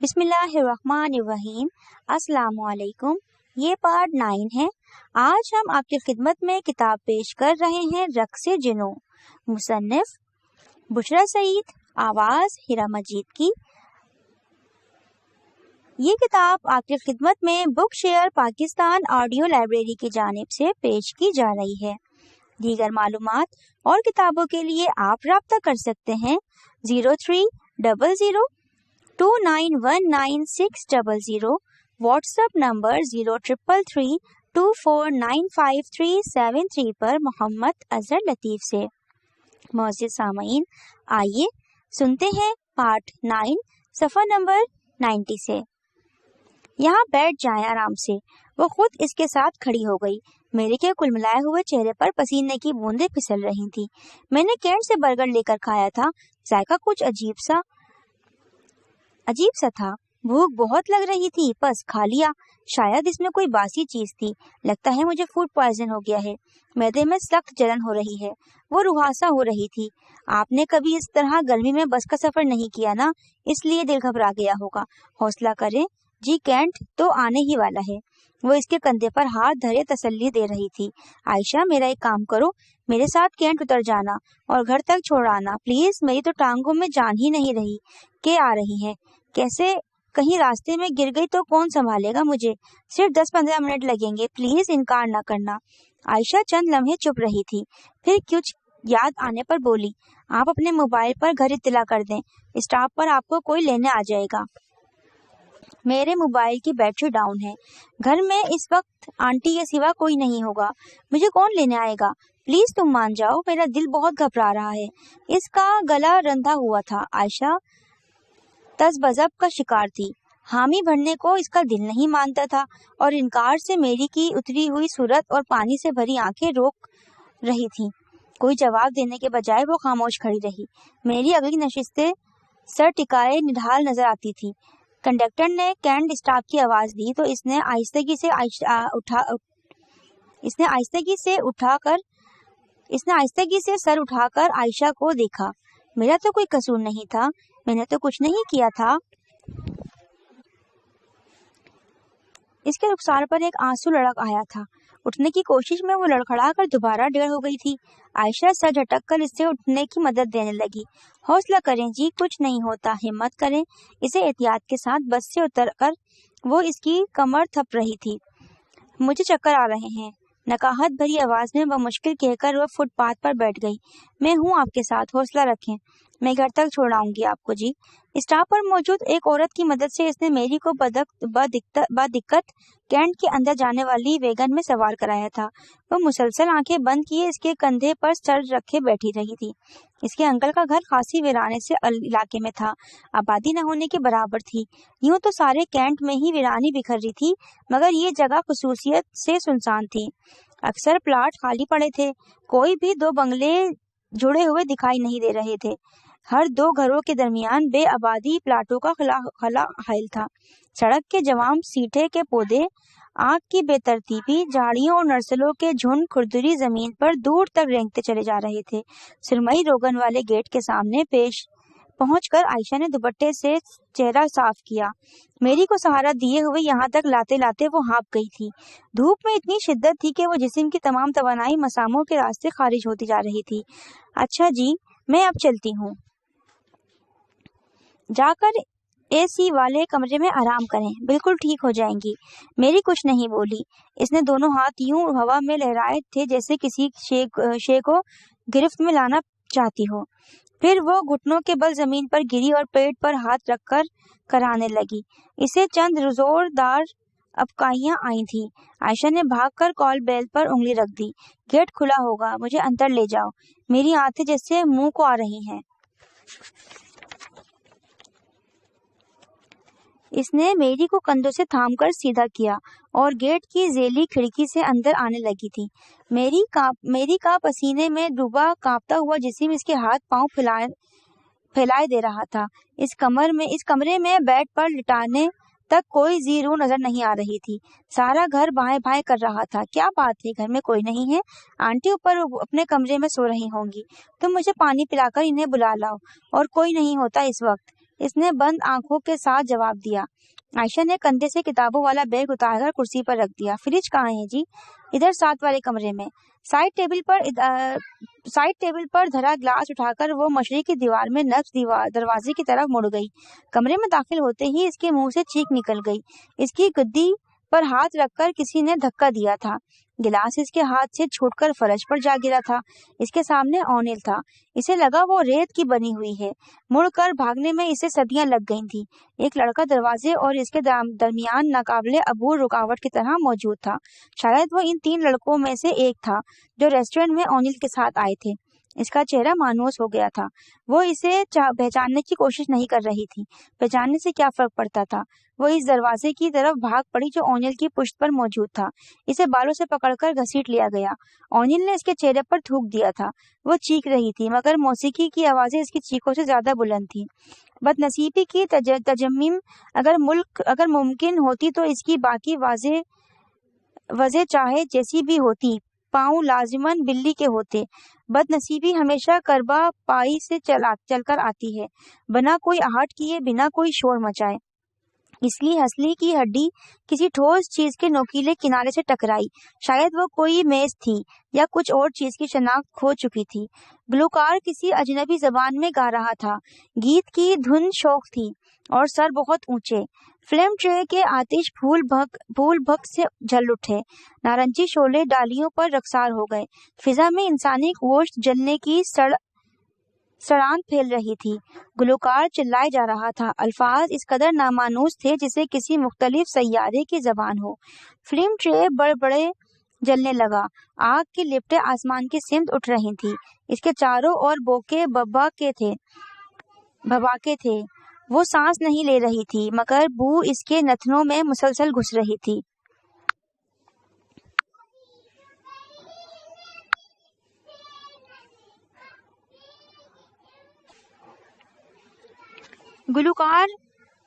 بسم اللہ الرحمن الرحیم۔ السلام علیکم۔ یہ پارٹ 9 ہے۔ آج ہم آپ کی خدمت میں کتاب پیش کر رہے ہیں رقص جنوں، مصنف بشریٰ سعید، آواز ہیرا مجید کی۔ یہ کتاب آپ کی خدمت میں بک شیئر پاکستان آڈیو لائبریری کی جانب سے پیش کی جا رہی ہے۔ دیگر معلومات اور کتابوں کے لیے آپ رابطہ کر سکتے ہیں 0300291960، واٹس ایپ نمبر 0333249573 پر محمد اظہر لطیف سے۔ معزز سامعین، آئیے سنتے ہیں پارٹ 9 صفحہ نمبر 90 سے۔ یہاں بیٹھ جائیں آرام سے۔ وہ خود اس کے ساتھ کھڑی ہو گئی۔ میری کے کلملائے ہوئے چہرے پر پسینے کی بوندیں پھسل رہی تھی۔ میں نے کینٹ سے برگر لے کر کھایا تھا، ذائقہ کچھ عجیب سا تھا۔ بھوک بہت لگ رہی تھی، بس کھا لیا۔ شاید اس میں کوئی باسی چیز تھی۔ لگتا ہے مجھے فوڈ پوائزن ہو گیا ہے۔ معدے میں سخت جلن ہو رہی ہے۔ وہ رہاسا ہو رہی تھی۔ آپ نے کبھی اس طرح گرمی میں بس کا سفر نہیں کیا نا، اس لیے دل گھبرا گیا ہوگا۔ حوصلہ کریں جی، کینٹ تو آنے ہی والا ہے۔ وہ اس کے کندھے پر ہاتھ دھرے تسلی دے رہی تھی۔ عائشہ، میرا ایک کام کرو، میرے ساتھ کینٹ اتر جانا اور گھر تک چھوڑ آنا پلیز۔ میری تو ٹانگوں میں جان ہی نہیں رہی کہ آ رہی ہے کیسے۔ کہیں راستے میں گر گئی تو کون سنبھالے گا مجھے؟ صرف 10-15 منٹ لگیں گے، پلیز انکار نہ کرنا۔ عائشہ چند لمحے چپ رہی تھی، پھر کچھ یاد آنے پر بولی، آپ اپنے موبائل پر گھر اطلاع کر دیں، اسٹاپ پر آپ کو کوئی لینے آ جائے گا۔ میرے موبائل کی بیٹری ڈاؤن ہے۔ گھر میں اس وقت آنٹی کے سوا کوئی نہیں ہوگا، مجھے کون لینے آئے گا؟ پلیز تم مان جاؤ، میرا دل بہت گھبرا رہا ہے۔ اس کا گلا رندا ہوا تھا۔ عائشہ تذبذب کا شکار تھی۔ حامی بھرنے کو اس کا دل نہیں مانتا تھا، اور انکار سے میری کی اتری ہوئی صورت اور پانی سے بھری آنکھیں روک رہی تھیں۔ کوئی جواب دینے کے بجائے وہ خاموش کھڑی رہی۔ میری اگلی نشستیں سر ٹکائے نڈھال نظر آتی تھی۔ کنڈکٹر نے کینٹ اسٹاپ کی آواز دی تو اس نے آہستگی سے سر اٹھا کر عائشہ کو دیکھا۔ میرا تو کوئی قصور نہیں تھا، میں نے تو کچھ نہیں کیا تھا۔ اس کے رخسار پر ایک آنسو لڑک آیا تھا۔ اٹھنے کی کوشش میں وہ لڑکھڑا کر دوبارہ ڈیڑھ ہو گئی تھی۔ عائشہ سر جھٹک کر اس سے اٹھنے کی مدد دینے لگی۔ حوصلہ کریں جی، کچھ نہیں ہوتا، ہمت کریں۔ اسے احتیاط کے ساتھ بس سے اتر کر وہ اس کی کمر تھپ رہی تھی۔ مجھے چکر آ رہے ہیں، نکاہت بھری آواز میں بمشکل کہہ کر وہ فٹ پاتھ پر بیٹھ گئی۔ میں ہوں آپ کے ساتھ، حوصلہ رکھیں، میں گھر تک چھوڑاؤں گی آپ کو جی۔ اسٹاپ پر موجود ایک عورت کی مدد سے اس نے میری کو بدقت کینٹ کے اندر جانے والی ویگن میں سوار کرایا تھا۔ وہ مسلسل آنکھیں بند کیے اس کے کندھے پر سر رکھے بیٹھی رہی تھی۔ اس کے انکل کا گھر خاصی ویرانے سے علاقے میں تھا، آبادی نہ ہونے کے برابر تھی۔ یوں تو سارے کینٹ میں ہی ویرانی بکھر رہی تھی، مگر یہ جگہ خصوصیت سے سنسان تھی۔ اکثر پلاٹ خالی پڑے تھے، کوئی بھی دو بنگلے جڑے ہوئے دکھائی نہیں دے رہے تھے۔ ہر دو گھروں کے درمیان بے آبادی پلاٹوں کا خلا حائل تھا۔ سڑک کے جوام سیٹھے کے پودے، آگ کی بے ترتیبی، جھاڑیوں اور نرسلوں کے جھنڈ کھردری زمین پر دور تک رینگتے چلے جا رہے تھے۔ سرمئی روغن والے گیٹ کے سامنے پہنچ کر عائشہ نے دوپٹے سے چہرہ صاف کیا۔ میری کو سہارا دیے ہوئے یہاں تک لاتے لاتے وہ ہانپ گئی تھی۔ دھوپ میں اتنی شدت تھی کہ وہ جسم کی تمام توانائی مساموں کے راستے خارج ہوتی جا رہی تھی۔ اچھا جی، میں اب چلتی ہوں۔ جا کر اے سی والے کمرے میں آرام کریں، بالکل ٹھیک ہو جائیں گی۔ میری کچھ نہیں بولی۔ اس نے دونوں ہاتھ یوں ہوا میں لہرائے تھے جیسے کسی شے کو گرفت میں لانا چاہتی ہو۔ پھر وہ گھٹنوں کے بل زمین پر گری اور پیٹ پر ہاتھ رکھ کر کرانے لگی۔ اسے چند زوردار ابکائیاں آئی تھیں۔ عائشہ نے بھاگ کر کال بیل پر انگلی رکھ دی۔ گیٹ کھلا ہوگا، مجھے اندر لے جاؤ، میری آنکھیں جیسے منہ کو آ رہی ہیں۔ اس نے میری کو کندھوں سے تھام کر سیدھا کیا اور گیٹ کی ذیلی کھڑکی سے اندر آنے لگی تھی۔ میری کا پسینے میں ڈوبا کانپتا ہوا جسم اس کے ہاتھ پاؤں پھیلائے دے رہا تھا۔ اس کمرے میں بیڈ پر لٹانے تک کوئی زی روح نظر نہیں آ رہی تھی۔ سارا گھر بائیں بائیں کر رہا تھا۔ کیا بات ہے، گھر میں کوئی نہیں ہے؟ آنٹی اوپر اپنے کمرے میں سو رہی ہوں گی، تم مجھے پانی پلا کر انہیں بلا لاؤ، اور کوئی نہیں ہوتا اس وقت۔ اس نے بند آنکھوں کے ساتھ جواب دیا۔ عائشہ نے کندھے سے کتابوں والا بیگ اتار کر کرسی پر رکھ دیا۔ فریج کہاں ہے جی؟ ادھر 7 والے کمرے میں۔ سائڈ ٹیبل پر دھرا گلاس اٹھا کر وہ مشرق کی دیوار میں نصب دروازے کی طرف مڑ گئی۔ کمرے میں داخل ہوتے ہی اس کے منہ سے چیخ نکل گئی۔ اس کی گدی پر ہاتھ رکھ کر کسی نے دھکا دیا تھا۔ گلاس اس کے ہاتھ سے چھوٹ کر فرش پر جا گرا تھا۔ اس کے سامنے اونیل تھا۔ اسے لگا وہ ریت کی بنی ہوئی ہے۔ مڑ کر بھاگنے میں اسے صدیاں لگ گئی تھیں۔ ایک لڑکا دروازے اور اس کے درمیان ناقابل عبور رکاوٹ کی طرح موجود تھا۔ شاید وہ ان 3 لڑکوں میں سے ایک تھا جو ریسٹورینٹ میں اونیل کے ساتھ آئے تھے۔ اس کا چہرہ مانوس ہو گیا تھا۔ وہ اسے پہچاننے کی کوشش نہیں کر رہی تھی۔ پہچاننے سے کیا فرق پڑتا تھا؟ وہ اس دروازے کی طرف بھاگ پڑی جو اونیل کی پشت پر موجود تھا۔ اسے بالوں سے پکڑ کر گھسیٹ لیا گیا۔ اونیل نے اس کے چہرے پر تھوک دیا تھا۔ وہ چیخ رہی تھی مگر موسیقی کی آوازیں اس کی چیخوں سے زیادہ بلند تھیں۔ بدنصیبی کی تجمیم اگر ممکن ہوتی تو اس کی باقی وجہ چاہے جیسی بھی ہوتی، پاؤں لازماً بلی کے ہوتے۔ بدنصیبی ہمیشہ کربا پائی سے چل کر آتی ہے، بنا کوئی آہٹ کیے، بنا کوئی شور مچائے۔ اس کی ہنسلی کی ہڈی کسی ٹھوس چیز کے نوکیلے کنارے سے ٹکرائی۔ شاید وہ کوئی میز تھی یا کچھ اور چیز کی شناخت کھو چکی تھی۔ گلوکار کسی اجنبی زبان میں گا رہا تھا۔ گیت کی دھن شوخ تھی اور سر بہت اونچے۔ فلم ٹرے کے آتش پھول بھک سے جل اٹھے۔ نارنجی شعلے ڈالیوں پر رخسار ہو گئے۔ فضا میں انسانی گوشت جلنے کی سڑان پھیل رہی تھی۔ گلوکار چلائے جا رہا تھا۔ الفاظ اس قدر نامانوس تھے جسے کسی مختلف سیارے کی زبان ہو۔ فلم ٹرے بڑے جلنے لگا۔ آگ کی لپٹیں آسمان کی سمت اٹھ رہی تھیں۔ اس کے چاروں اور بوکے بھباکے تھے۔ وہ سانس نہیں لے رہی تھی مگر بو اس کے نتنوں میں مسلسل گھس رہی تھی۔ گلوکار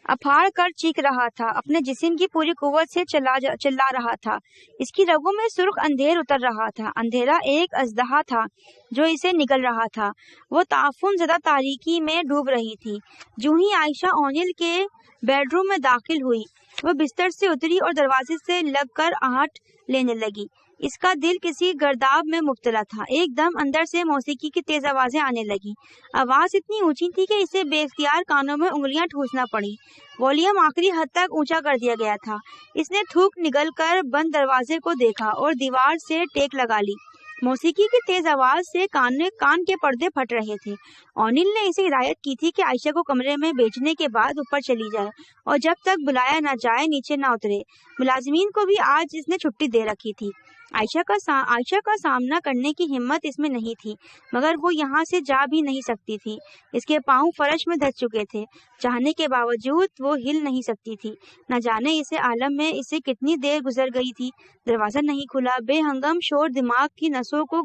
اپھاڑ کر چیخ رہا تھا، اپنے جسم کی پوری قوت سے چلا رہا تھا۔ اس کی رگوں میں سرخ اندھیر اتر رہا تھا۔ اندھیرا ایک اژدہا تھا جو اسے نگل رہا تھا۔ وہ تعفن زدہ تاریکی میں ڈوب رہی تھی۔ جوں ہی عائشہ اونیل کے بیڈ روم میں داخل ہوئی، وہ بستر سے اتری اور دروازے سے لگ کر آہٹ لینے لگی۔ اس کا دل کسی گرداب میں مبتلا تھا۔ ایک دم اندر سے موسیقی کی تیز آوازیں آنے لگیں۔ آواز اتنی اونچی تھی کہ اسے بے اختیار کانوں میں انگلیاں ٹھوسنا پڑی۔ والیوم آخری حد تک اونچا کر دیا گیا تھا۔ اس نے تھوک نگل کر بند دروازے کو دیکھا اور دیوار سے ٹیک لگا لی۔ موسیقی کی تیز آواز سے کان کے پردے پھٹ رہے تھے۔ اونیل نے اسے ہدایت کی تھی کہ عائشہ کو کمرے میں بھیجنے کے بعد اوپر چلی جائے اور جب تک بلایا نہ جائے نیچے نہ اترے۔ ملازمین کو بھی آج اس نے چھٹی دے رکھی تھی۔ عائشہ کا سامنا کرنے کی ہمت اس میں نہیں تھی مگر وہ یہاں سے جا بھی نہیں سکتی تھی۔ اس کے پاؤں فرش میں دھس چکے تھے۔ چاہنے کے باوجود وہ ہل نہیں سکتی تھی۔ نہ جانے اسے عالم میں اسے کتنی دیر گزر گئی تھی۔ دروازہ نہیں کھلا۔ بے ہنگم شور دماغ کی نسوں کو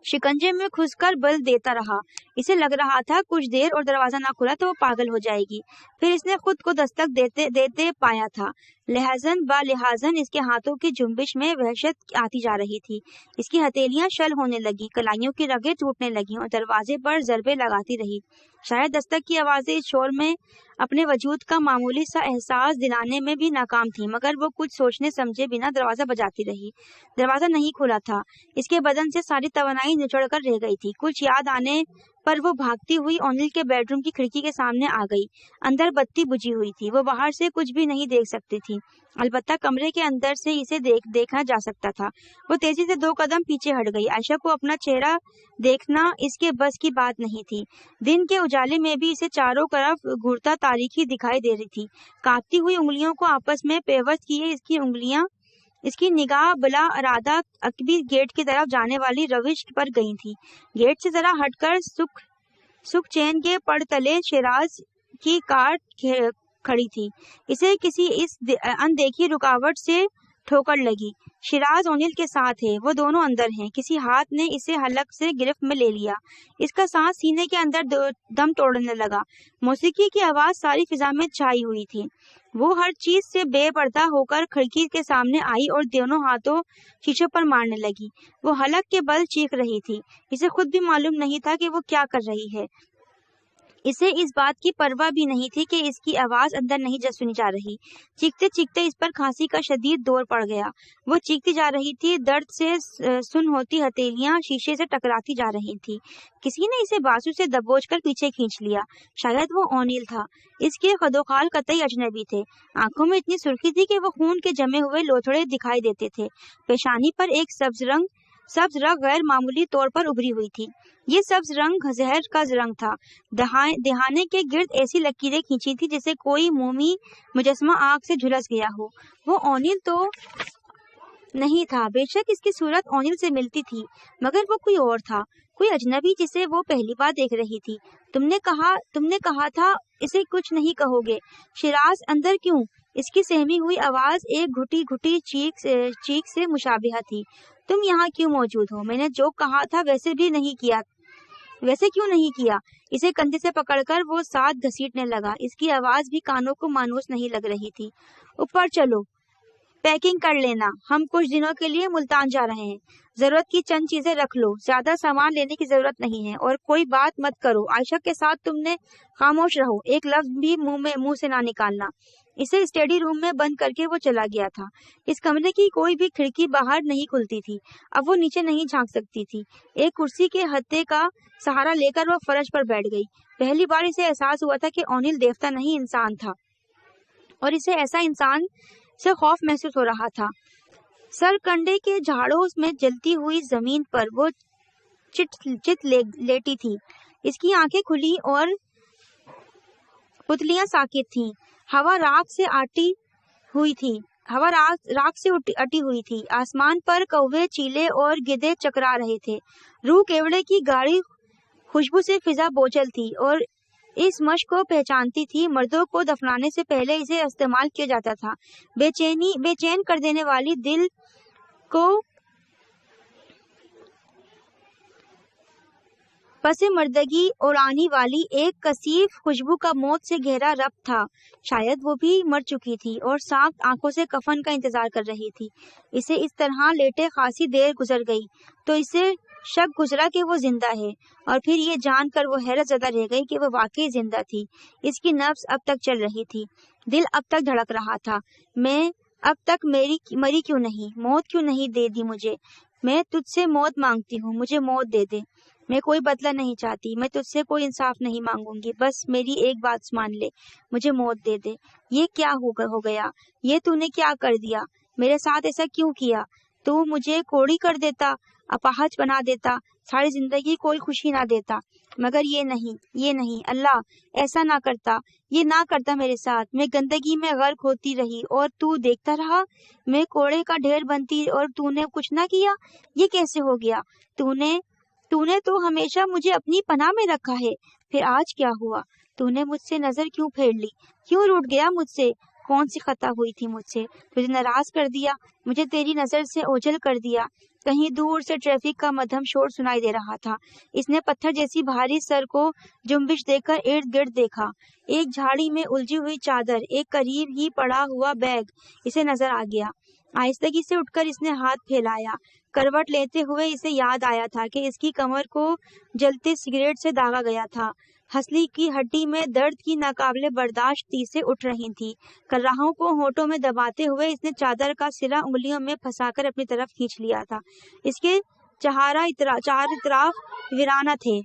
شکنجے میں کھس کر بل دیتا رہا۔ اسے لگ رہا تھا کچھ دیر اور دروازہ نہ کھلا تو وہ پاگل ہو جائے گی۔ پھر اس نے خود کو دستک دیتے پایا تھا۔ لحاظاً بلحاظاً اس کے ہاتھوں کی جنبش میں وحشت آتی جا رہی تھی۔ اس کی ہتھیلیاں شل ہونے لگیں، کلائیوں کی رگیں ٹوٹنے لگیں اور دروازے پر ضربیں لگاتی رہی۔ شاید دستک کی آوازیں اس شور میں اپنے وجود کا معمولی سا احساس دلانے میں بھی ناکام تھیں مگر وہ کچھ سوچنے سمجھے بنا دروازہ بجاتی رہی۔ دروازہ نہیں کھلا تھا۔ اس کے بدن سے ساری توانائی نچوڑ کر رہ گئی تھی۔ کچھ یاد آنے پر وہ بھاگتی ہوئی اونیل کے بیڈ روم کی کھڑکی کے سامنے آ گئی۔ اندر بتی بجھی ہوئی تھی۔ وہ باہر سے کچھ بھی نہیں دیکھ سکتی تھی، البتہ کمرے کے اندر سے اسے دیکھا جا سکتا تھا۔ وہ تیزی سے 2 قدم پیچھے ہٹ گئی۔ عائشہ کو اپنا چہرہ دیکھنا اس کے بس کی بات نہیں تھی۔ دن کے اجالے میں بھی اسے چاروں طرف گھورتا تاریکی دکھائی دے رہی تھی۔ کانپتی ہوئی انگلیوں کو آپس میں پیوست کیے اس کی نگاہ بلا ارادہ عقبی گیٹ کی طرف جانے والی روش پر گئی تھی۔ گیٹ سے ذرا ہٹ کر سکھ چین کے پڑ تلے شیراز کی کار کھڑی تھی۔ اسے کسی اندیکھی رکاوٹ سے ٹھوکر لگی۔ شیراز اونیل کے ساتھ ہے، وہ دونوں اندر ہیں۔ کسی ہاتھ نے اسے حلق سے گرفت میں لے لیا۔ اس کا سانس سینے کے اندر دم توڑنے لگا۔ موسیقی کی آواز ساری فضا میں چھائی ہوئی تھی۔ وہ ہر چیز سے بے پردہ ہو کر کھڑکی کے سامنے آئی اور دونوں ہاتھوں شیشوں پر مارنے لگی۔ وہ حلق کے بل چیخ رہی تھی۔ اسے خود بھی معلوم نہیں تھا کہ وہ کیا کر رہی ہے۔ اسے اس بات کی پرواہ بھی نہیں تھی کہ اس کی آواز اندر نہیں سنی جا رہی۔ چیختے چیختے اس پر کھانسی کا شدید دور پڑ گیا۔ وہ چیختی جا رہی تھی، درد سے سن ہوتی ہتھیلیاں شیشے سے ٹکراتی جا رہی تھی۔ کسی نے اسے بازو سے دبوچ کر پیچھے کھینچ لیا۔ شاید وہ اونیل تھا۔ اس کے خدوخال قطعی اجنبی تھے۔ آنکھوں میں اتنی سرخی تھی کہ وہ خون کے جمے ہوئے لوتھڑے دکھائی دیتے تھے۔ پیشانی پر ایک سبز رگ غیر معمولی طور پر ابھری ہوئی تھی۔ یہ سبز رنگ زہر کا رنگ تھا۔ دہانے کے گرد ایسی لکیریں کھینچی تھی جیسے کوئی مومی مجسمہ آگ سے جھلس گیا ہو۔ وہ اونیل تو نہیں تھا، بے شک اس کی صورت اونیل سے ملتی تھی، مگر وہ کوئی اور تھا، کوئی اجنبی جسے وہ پہلی بار دیکھ رہی تھی۔ تم نے کہا تھا اسے کچھ نہیں کہو گے۔ شیراز اندر کیوں؟ اس کی سہمی ہوئی آواز ایک گھٹی گھٹی چیخ سے مشابہہ تھی۔ تم یہاں کیوں موجود ہو؟ میں نے جو کہا تھا ویسے کیوں نہیں کیا؟ اسے کندھے سے پکڑ کر وہ ساتھ گھسیٹنے لگا۔ اس کی آواز بھی کانوں کو مانوس نہیں لگ رہی تھی۔ اوپر چلو، پیکنگ کر لینا، ہم کچھ دنوں کے لیے ملتان جا رہے ہیں۔ ضرورت کی چند چیزیں رکھ لو، زیادہ سامان لینے کی ضرورت نہیں ہے، اور کوئی بات مت کرو عائشہ کے ساتھ، تم نے خاموش رہو، ایک لفظ بھی منہ سے نہ نکالنا۔ اسے اسٹڈی روم میں بند کر کے وہ چلا گیا تھا۔ اس کمرے کی کوئی بھی کھڑکی باہر نہیں کھلتی تھی۔ اب وہ نیچے نہیں جھانک سکتی تھی۔ ایک کرسی کے ہتھے کا سہارا لے کر وہ فرش پر بیٹھ گئی۔ پہلی بار اسے احساس ہوا تھا کہ اونیل دیوتا نہیں انسان تھا، اور اسے ایسا انسان سے خوف محسوس ہو رہا تھا۔ سرکنڈے کے جھاڑوں میں جلتی ہوئی زمین پر وہ چت لیٹی تھی۔ اس کی آنکھیں کھلی اور پتلیاں ساکت تھیں۔ ہوا راکھ سے اٹی ہوئی تھی۔ آسمان پر کوے، چیلے اور گدھے چکرا رہے تھے۔ روح کیوڑے کی گاڑی خوشبو سے فضا بوچھل تھی اور اس مشق کو پہچانتی تھی۔ مردوں کو دفنانے سے پہلے اسے استعمال کیا جاتا تھا۔ بے چین کر دینے والی، دل کو پس مردگی اڑانے والی ایک کثیف خوشبو کا موت سے گہرا ربط تھا۔ شاید وہ بھی مر چکی تھی اور ساکت آنکھوں سے کفن کا انتظار کر رہی تھی۔ اسے اس طرح لیٹے خاصی دیر گزر گئی تو اسے شک گزرا کہ وہ زندہ ہے، اور پھر یہ جان کر وہ حیرت زدہ رہ گئی کہ وہ واقعی زندہ تھی۔ اس کی نبض اب تک چل رہی تھی، دل اب تک دھڑک رہا تھا۔ میں اب تک مری کیوں نہیں؟ موت کیوں نہیں دے دی مجھے؟ میں تجھ سے موت مانگتی ہوں، مجھے موت دے دے۔ میں کوئی بدلہ نہیں چاہتی، میں تجھ سے کوئی انصاف نہیں مانگوں گی، بس میری ایک بات مان لے، مجھے موت دے دے۔ یہ کیا ہو گیا؟ یہ تو نے کیا کر دیا؟ میرے ساتھ ایسا کیوں کیا؟ تو مجھے کوڑی کر دیتا، اپاہج بنا دیتا، ساری زندگی کوئی خوشی نہ دیتا، مگر یہ نہیں، اللہ ایسا نہ کرتا، یہ نہ کرتا میرے ساتھ۔ میں گندگی میں غرق ہوتی رہی اور تو دیکھتا رہا، میں کوڑے کا ڈھیر بنتی اور تو نے کچھ نہ کیا۔ یہ کیسے ہو گیا؟ تو نے تو ہمیشہ مجھے اپنی پناہ میں رکھا ہے، پھر آج کیا ہوا؟ تو نے مجھ سے نظر کیوں پھیر لی؟ کیوں روٹ گیا مجھ سے؟ کون سی خطا ہوئی تھی مجھ سے؟ تجھے ناراض کر دیا، مجھے تیری نظر سے اوجھل کر دیا۔ کہیں دور سے ٹریفک کا مدھم شور سنائی دے رہا تھا۔ اس نے پتھر جیسی بھاری سر کو جنبش دے کر ارد گرد دیکھا۔ ایک جھاڑی میں الجھی ہوئی چادر، ایک قریب ہی پڑا ہوا بیگ اسے نظر آ گیا۔ آہستگی سے اٹھ کر اس نے ہاتھ پھیلایا۔ کروٹ لیتے ہوئے اسے یاد آیا تھا کہ اس کی کمر کو جلتے سگریٹ سے داغا گیا تھا۔ ہنسلی کی ہڈی میں درد کی ناقابل برداشت تیسیں اٹھ رہی تھیں۔ کراہوں کو ہونٹوں میں دباتے ہوئے اس نے چادر کا سرا انگلیوں میں پھنسا کر اپنی طرف کھینچ لیا تھا۔ اس کے چار اطراف ویرانہ تھے۔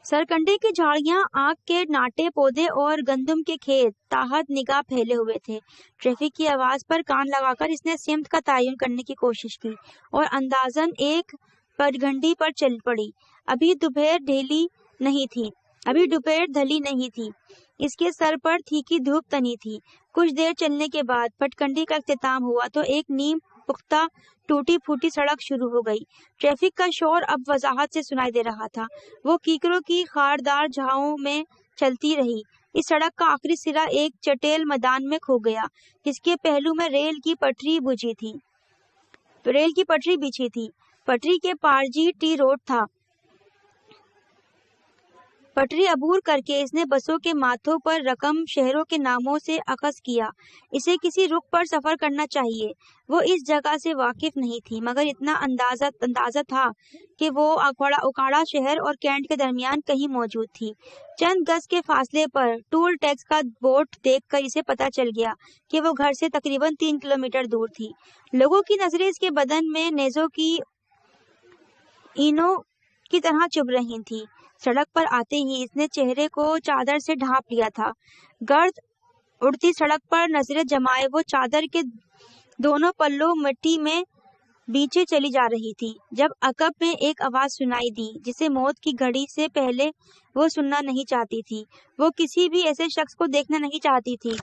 سرکنڈے کی جھاڑیاں، آگ کے ناٹے پودے اور گندم کے کھیت تحت نگاہ پھیلے ہوئے تھے۔ ٹریفک کی آواز پر کان لگا کر اس نے سمت کا تعین کرنے کی کوشش کی اور اندازاً ایک پگڈنڈی پر چل پڑی۔ ابھی دوپہر ڈھلی نہیں تھی۔ اس کے سر پر تھیکی دھوپ تنی تھی۔ کچھ دیر چلنے کے بعد پگڈنڈی کا اختتام ہوا تو ایک نیم پختہ ٹوٹی پھوٹی سڑک شروع ہو گئی۔ ٹریفک کا شور اب وضاحت سے سنائی دے رہا تھا۔ وہ کیکروں کی خاردار جھاؤں میں چلتی رہی۔ اس سڑک کا آخری سرا ایک چٹیل میدان میں کھو گیا، جس کے پہلو میں ریل کی پٹری بچھی تھی۔ پٹری کے پار جی ٹی روڈ تھا۔ پٹری عبور کر کے اس نے بسوں کے ماتھوں پر رقم شہروں کے ناموں سے اخذ کیا۔ اسے کسی رخ پر سفر کرنا چاہیے۔ وہ اس جگہ سے واقف نہیں تھی، مگر اتنا اندازہ تھا کہ وہ اکھاڑا شہر اور کینٹ کے درمیان کہیں موجود تھی۔ چند گز کے فاصلے پر ٹول ٹیکس کا بورڈ دیکھ کر اسے پتہ چل گیا کہ وہ گھر سے تقریباً 3 کلومیٹر دور تھی۔ لوگوں کی نظریں اس کے بدن میں نیزوں کی اینوں کی طرح چبھ رہی تھیں۔ سڑک پر آتے ہی اس نے چہرے کو چادر سے ڈھانپ لیا تھا۔ گرد اڑتی سڑک پر نظریں جمائے وہ چادر کے دونوں پلوں مٹی میں بیچے چلی جا رہی تھی، جب عقب میں ایک آواز سنائی دی جسے موت کی گھڑی سے پہلے وہ سننا نہیں چاہتی تھی۔ وہ کسی بھی ایسے شخص کو دیکھنا نہیں چاہتی تھی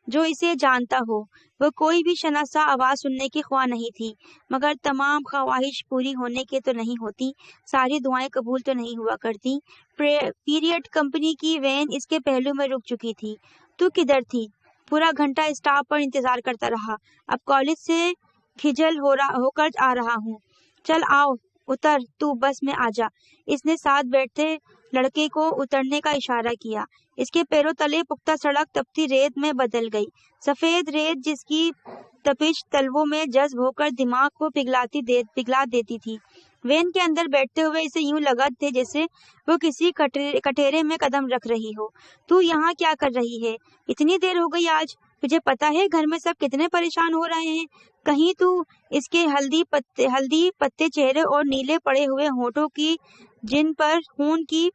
جو اسے جانتا ہو۔ وہ کوئی بھی شناسا آواز سننے کی خواہ نہیں تھی، مگر تمام خواہش پوری ہونے کے تو نہیں ہوتی، ساری دعائیں قبول تو نہیں ہوا کرتی۔ پیریڈ کمپنی کی وین اس کے پہلو میں رک چکی تھی۔ تو کدھر تھی؟ پورا گھنٹہ اسٹاپ پر انتظار کرتا رہا، اب کالج سے کھجل ہو کر آ رہا ہوں۔ چل آؤ، اتر، تو بس میں آ جا۔ اس نے ساتھ بیٹھے لڑکے کو اترنے کا اشارہ کیا۔ اس کے پیروں تلے پختہ سڑک تپتی ریت میں بدل گئی، سفید ریت جس کی تپش تلووں میں جذب ہو کر دماغ کو پگھلا دیتی تھی۔ وین کے اندر بیٹھتے ہوئے اسے یوں لگا تھے جیسے وہ کسی کٹہرے میں قدم رکھ رہی ہو۔ تو یہاں کیا کر رہی ہے؟ اتنی دیر ہو گئی آج؟ تجھے پتا ہے گھر میں سب کتنے پریشان ہو رہے ہیں؟ کہیں تو اس کے ہلدی پتے چہرے اور نیلے پڑے ہوئے ہونٹوں کی جن پر خون کی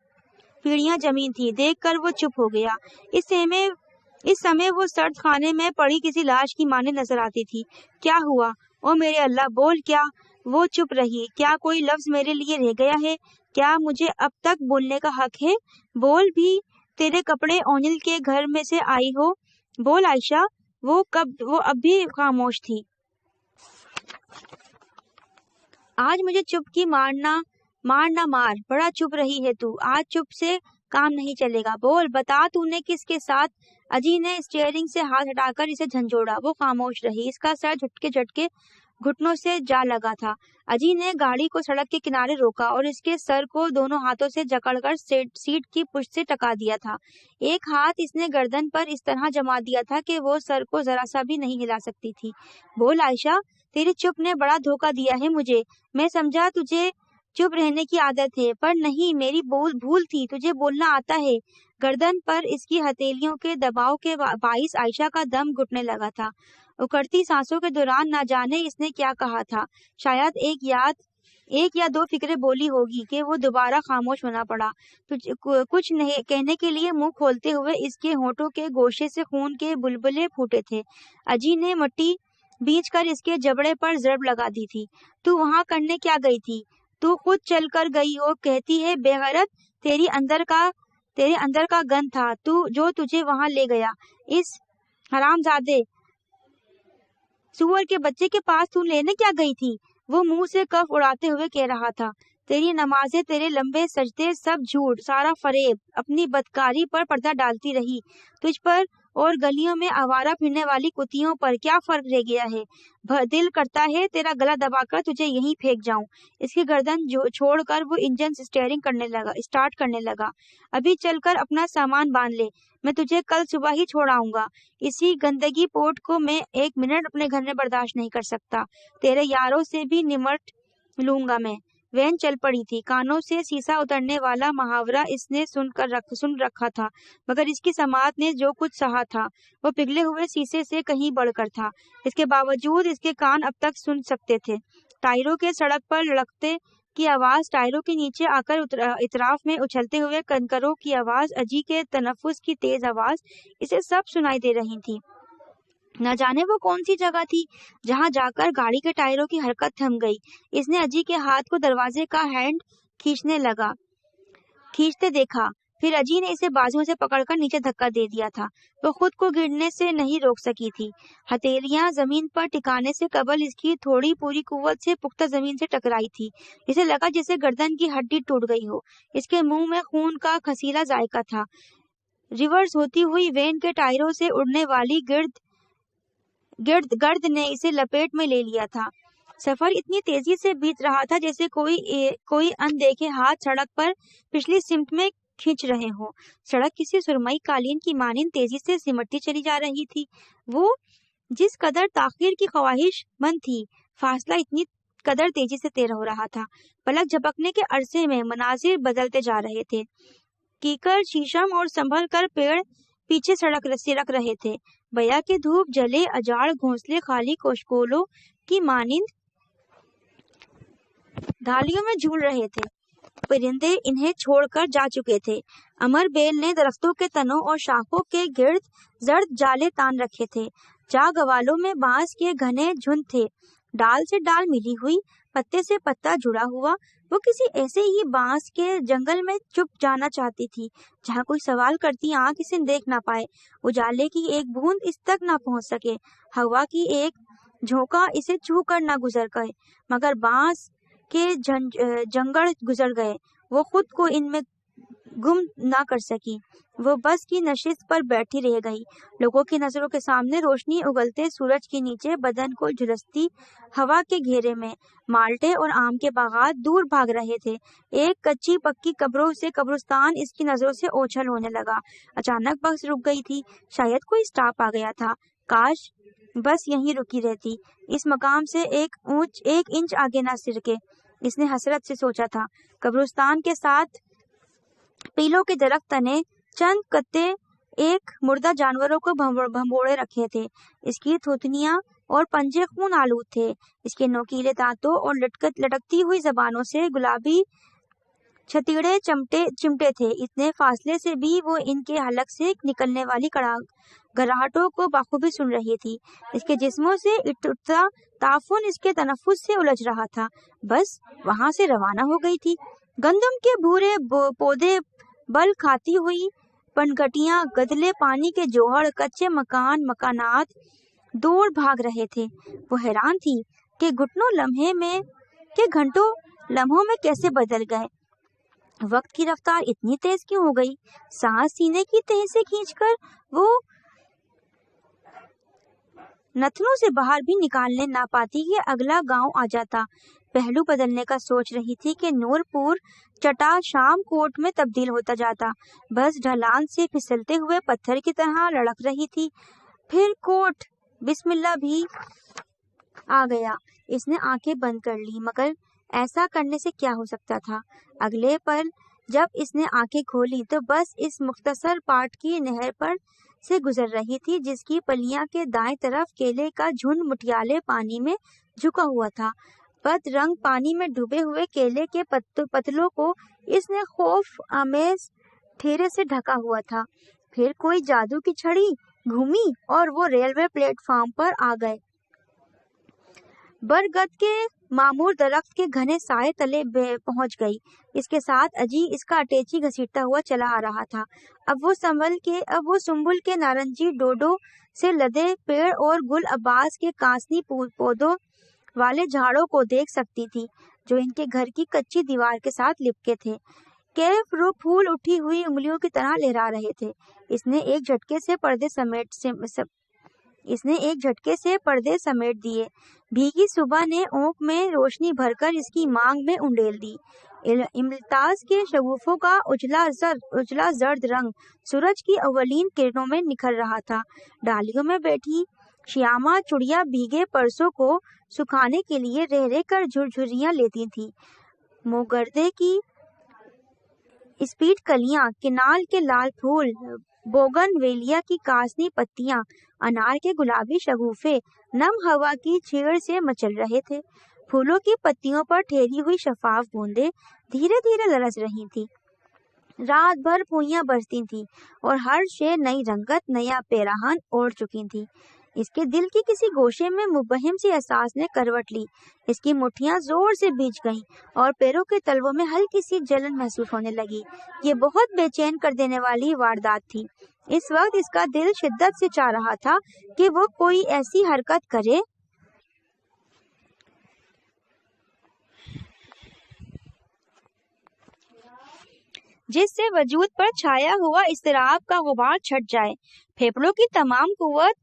پیڑیاں جمی تھی دیکھ کر وہ چپ ہو گیا۔ اس سمے وہ سرد خانے میں پڑی کسی لاش کی مانند نظر آتی تھی۔ کیا ہوا؟ او میرے اللہ، بول کیا؟ وہ چپ رہی۔ کیا کوئی لفظ میرے لیے رہ گیا ہے؟ کیا مجھے اب تک بولنے کا حق ہے؟ بول بھی، تیرے کپڑے اونیل کے گھر میں سے آئی ہو۔ بول عائشہ۔ وہ اب بھی خاموش تھی۔ آج مجھے چپ کی مار، بڑا چپ رہی ہے تو۔ آج چپ سے کام نہیں چلے گا، بول، بتا تو نے کس کے ساتھ؟ اجی نے اسٹیئرنگ سے ہاتھ ہٹا کر اسے جھنجھوڑا۔ وہ خاموش رہی، اس کا سر جھٹکے گھٹنوں سے جا لگا تھا۔ اجی نے گاڑی کو سڑک کے کنارے روکا اور اس کے سر کو دونوں ہاتھوں سے جکڑ کر سیٹ کی پشت سے ٹکا دیا تھا۔ ایک ہاتھ اس نے گردن پر اس طرح جما دیا تھا کہ وہ سر کو ذرا سا بھی نہیں ہلا سکتی تھی۔ بول عائشہ، تیری چپ نے بڑا دھوکہ دیا ہے مجھے۔ میں سمجھا تجھے چپ رہنے کی عادت ہے، پر نہیں، میری بھول تھی، تجھے بولنا آتا ہے۔ گردن پر اس کی ہتھیلیوں کے دباؤ کے باعث عائشہ کا دم گھٹنے لگا تھا۔ اکھڑتی سانسوں کے دوران نہ جانے اس نے کیا کہا تھا، شاید ایک یا دو فکریں بولی ہوگی کہ وہ دوبارہ خاموش ہونا پڑا۔ کچھ کہنے کے لیے منہ کھولتے ہوئے اس کے ہونٹوں کے گوشے سے خون کے بلبلے پھوٹے تھے۔ اجی نے مٹی بیچ کر اس کے جبڑے پر ضرب لگا دی تھی۔ تو وہاں کرنے کیا گئی تھی؟ تو خود چل کر گئی ہو، کہتی ہے بے غیرت، تیرے اندر کا گن تھا جو تجھے وہاں لے گیا، اس حرامزادے سور کے بچے کے پاس تو لینے کیا گئی تھی؟ وہ منہ سے کف اڑاتے ہوئے کہہ رہا تھا، تیری نمازیں، تیرے لمبے سجدے، سب جھوٹ، سارا فریب۔ اپنی بدکاری پر پردہ ڈالتی رہی، تجھ پر اور گلیوں میں آوارہ پھرنے والی کتیوں پر کیا فرق رہ گیا ہے؟ دل کرتا ہے تیرا گلا دبا کر تجھے یہیں پھینک جاؤں۔ اس کی گردن چھوڑ کر وہ انجن اسٹارٹ کرنے لگا۔ ابھی چل کر اپنا سامان باندھ لے، میں تجھے کل صبح ہی چھوڑ آؤں گا۔ اسی گندگی پورٹ کو میں 1 منٹ اپنے گھر میں برداشت نہیں کر سکتا، تیرے یاروں سے بھی نمٹ لوں گا میں۔ وین چل پڑی تھی۔ کانوں سے سیسا اترنے والا محاورہ اس نے سن رکھا تھا، مگر اس کی سماعت نے جو کچھ سہا تھا وہ پگھلے ہوئے سیسے سے کہیں بڑھ کر تھا۔ اس کے باوجود اس کے کان اب تک سن سکتے تھے ٹائروں کے سڑک پر لڑکتے کی آواز، ٹائروں کے نیچے آ کر اطراف میں اچھلتے ہوئے کنکروں کی آواز، اجی کے تنفس کی تیز آواز، اسے سب سنائی دے رہی تھی۔ نہ جانے وہ کون سی جگہ تھی جہاں جا کر گاڑی کے ٹائروں کی حرکت تھم گئی۔ اس نے اجی کے ہاتھ کو دروازے کا ہینڈ کھینچتے دیکھا، پھر اجی نے اسے بازوؤں سے پکڑ کر نیچے دھکا دے دیا تھا۔ وہ خود کو گرنے سے نہیں روک سکی تھی۔ ہتھیلیاں زمین پر ٹکانے سے قبل اس کی تھوڑی پوری قوت سے پختہ زمین سے ٹکرائی تھی۔ اسے لگا جیسے گردن کی ہڈی ٹوٹ گئی ہو۔ اس کے منہ میں خون کا کھسیلا ذائقہ تھا۔ ریورس ہوتی ہوئی وین کے ٹائروں سے اڑنے والی گرد نے اسے لپیٹ میں لے لیا تھا۔ سفر اتنی تیزی سے بیت رہا تھا جیسے کوئی اندیکھے ہاتھ سڑک پر پچھلی سمت میں کھینچ رہے ہوں۔ سڑک کسی سرمئی قالین کی مانند تیزی سے سمٹتی چلی جا رہی تھی۔ وہ جس قدر تاخیر کی خواہش مند تھی، فاصلہ اتنی قدر تیزی سے طے ہو رہا تھا۔ پلک جھپکنے کے عرصے میں مناظر بدلتے جا رہے تھے۔ کیکر، شیشم اور سنبھل کر پیڑ پیچھے سڑک سرک رہے تھے۔ بیا کے دھوپ جلے اجاڑ گھونسلے خالی کوشکولوں کی مانند ڈھالیوں میں جھول رہے تھے۔ پرندے انہیں چھوڑ کر جا چکے تھے۔ امر بیل نے درختوں کے تنوں اور شاخوں کے گرد زرد جالے تان رکھے تھے۔ جاگوالوں میں بانس کے گھنے جھنڈ تھے، ڈال سے ڈال ملی ہوئی، پتے سے پتا جڑا ہوا۔ وہ کسی ایسے ہی بانس کے جنگل میں چھپ جانا چاہتی تھی جہاں کوئی سوال کرتی آنکھ اسے دیکھ نہ پائے، اجالے کی ایک بوند اس تک نہ پہنچ سکے، ہوا کی ایک جھونکا اسے چھو کر نہ گزر گئے۔ مگر بانس کے جنگڑ گزر گئے، وہ خود کو ان میں گم نہ کر سکی۔ وہ بس کی نشست پر بیٹھی رہ گئی، لوگوں کی نظروں کے سامنے روشنی اگلتے سورج کے نیچے بدن کو جھلستی ہوا کے گھیرے میں۔ مالٹے اور آم کے باغات دور بھاگ رہے تھے۔ ایک کچی پکی قبروں سے قبرستان اس کی نظروں سے اوجھل ہونے لگا۔ اچانک بس رک گئی تھی، شاید کوئی اسٹاپ آ گیا تھا۔ کاش بس یہیں رکی رہتی، اس مقام سے ایک انچ آگے نہ سرکے، اس نے حسرت سے سوچا تھا۔ قبرستان کے ساتھ پیلوں کے درخت تنے چند کتے ایک مردہ جانوروں کو بھنبوڑے رکھے تھے۔ اس کی تھوتنیاں اور پنجے خون آلود تھے، اس کے نوکیلے دانتوں اور لٹکتی ہوئی زبانوں سے گلابی چھتیڑے چمٹے تھے۔ اتنے فاصلے سے بھی وہ ان کے حلق سے نکلنے والی گراہٹوں کو بخوبی سن رہی تھی۔ اس کے جسموں سے اٹھتا تعفن اس کے تنفس سے الجھ رہا تھا۔ بس وہاں سے روانہ ہو گئی تھی۔ گندم کے بھورے پودے، بل کھاتی ہوئی پنگھٹیاں، گدلے، پانی کے جوہر، کچے مکانات دوڑ بھاگ رہے تھے۔ وہ حیران تھی کہ گھنٹوں لمحوں میں کیسے بدل گئے۔ وقت کی رفتار اتنی تیز کیوں ہو گئی؟ سانس سینے کی تہ سے کھینچ کر وہ نتنوں سے باہر بھی نکالنے نہ پاتی کہ اگلا گاؤں آ جاتا۔ پہلو بدلنے کا سوچ رہی تھی کہ نور پور چٹا شام کوٹ میں تبدیل ہوتا جاتا۔ بس ڈھلان سے پھسلتے ہوئے پتھر کی طرح لڑک رہی تھی۔ پھر کوٹ بسم اللہ بھی آ گیا۔ اس نے آنکھیں بند کر لی، مگر ایسا کرنے سے کیا ہو سکتا تھا؟ اگلے پل جب اس نے آنکھیں کھولی تو بس اس مختصر پاٹ کی نہر پر سے گزر رہی تھی جس کی پلیاں کے دائیں طرف کیلے کا جھنڈ مٹیالے پانی میں جھکا ہوا تھا۔ بد رنگ پانی میں ڈوبے ہوئے کیلے کے پتلوں کو اس نے خوف آمیز ٹھیرے سے ڈھکا ہوا تھا۔ پھر کوئی جادو کی چھڑی گھومی اور وہ ریلوے پلیٹ فارم پر آ گئے۔ برگد کے معمور درخت کے گھنے سائے تلے پہنچ گئی۔ اس کے ساتھ اجی اس کا اٹیچی گھسیٹتا ہوا چلا آ رہا تھا۔ اب وہ سنبل کے نارنجی ڈوڈو سے لدے پیڑ اور گل عباس کے کانسنی پودوں والے جھاڑوں کو دیکھ سکتی تھی جو ان کے گھر کی کچی دیوار کے ساتھ لپکے تھے، کیف رو پھول اٹھی ہوئی انگلیوں کی طرح لہرا رہے تھے۔ اس نے ایک جھٹکے سے پردے سمیٹ دیے۔ بھیگی صبح نے اونک میں روشنی بھر کر اس کی مانگ میں انڈیل دی۔ امتیاز کے شگوفوں کا اجلا زرد رنگ سورج کی اولین کرنوں میں نکھر رہا تھا۔ ڈالیوں میں بیٹھی شیاما چڑیا بھیگے پرسوں کو سکھانے کے لیے رہ رہ کر جھرجھریاں لیتی تھی۔ موگردے کی اسپیٹ کلیاں، کنال کے لال پھول، بوگن ویلیا کی کاسنی پتیاں، انار کے گلابی شگوفے نم ہوا کی چھیڑ سے مچل رہے تھے۔ پھولوں کی پتیوں پر ٹھہری ہوئی شفاف بوندیں دھیرے دھیرے لرز رہی تھیں۔ رات بھر پوئیاں برستی تھیں اور ہر شے نئی رنگت، نیا پیراہن اوڑھ چکی تھی۔ اس کے دل کی کسی گوشے میں مبہم سی احساس نے کروٹ لی۔ اس کی مٹھیاں زور سے بھیج گئیں اور پیروں کے تلووں میں ہلکی سی جلن محسوس ہونے لگی۔ یہ بہت بے چین کر دینے والی واردات تھی۔ اس وقت اس کا دل شدت سے چاہ رہا تھا کہ وہ کوئی ایسی حرکت کرے جس سے وجود پر چھایا ہوا اضطراب کا غبار چھٹ جائے۔ پھیپھڑوں کی تمام قوت